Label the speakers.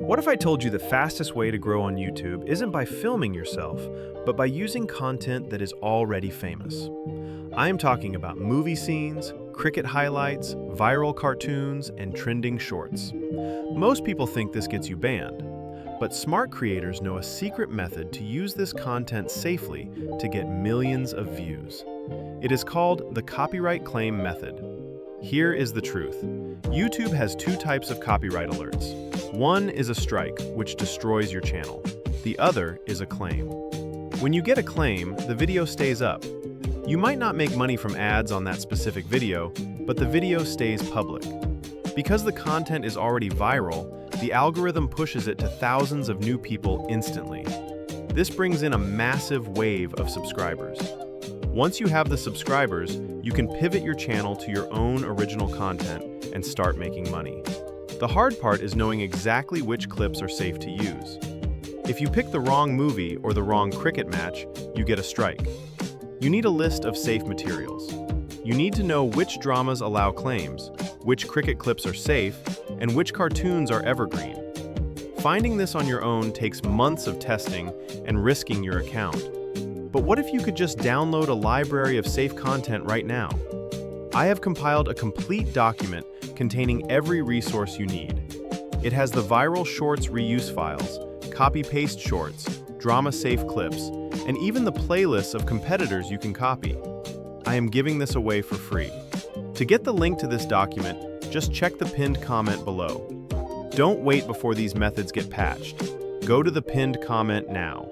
Speaker 1: What if I told you the fastest way to grow on YouTube isn't by filming yourself, but by using content that is already famous? I am talking about movie scenes, cricket highlights, viral cartoons, and trending shorts. Most people think this gets you banned, but smart creators know a secret method to use this content safely to get millions of views. It is called the copyright claim method. Here is the truth. YouTube has two types of copyright alerts. One is a strike, which destroys your channel. The other is a claim. When you get a claim, the video stays up. You might not make money from ads on that specific video, but the video stays public. Because the content is already viral, the algorithm pushes it to thousands of new people instantly. This brings in a massive wave of subscribers. Once you have the subscribers, you can pivot your channel to your own original content and start making money. The hard part is knowing exactly which clips are safe to use. If you pick the wrong movie or the wrong cricket match, you get a strike. You need a list of safe materials. You need to know which dramas allow claims, which cricket clips are safe, and which cartoons are evergreen. Finding this on your own takes months of testing and risking your account. But what if you could just download a library of safe content right now? I have compiled a complete document containing every resource you need. It has the viral shorts reuse files, copy-paste shorts, drama-safe clips, and even the playlists of competitors you can copy. I am giving this away for free. To get the link to this document, just check the pinned comment below. Don't wait before these methods get patched. Go to the pinned comment now.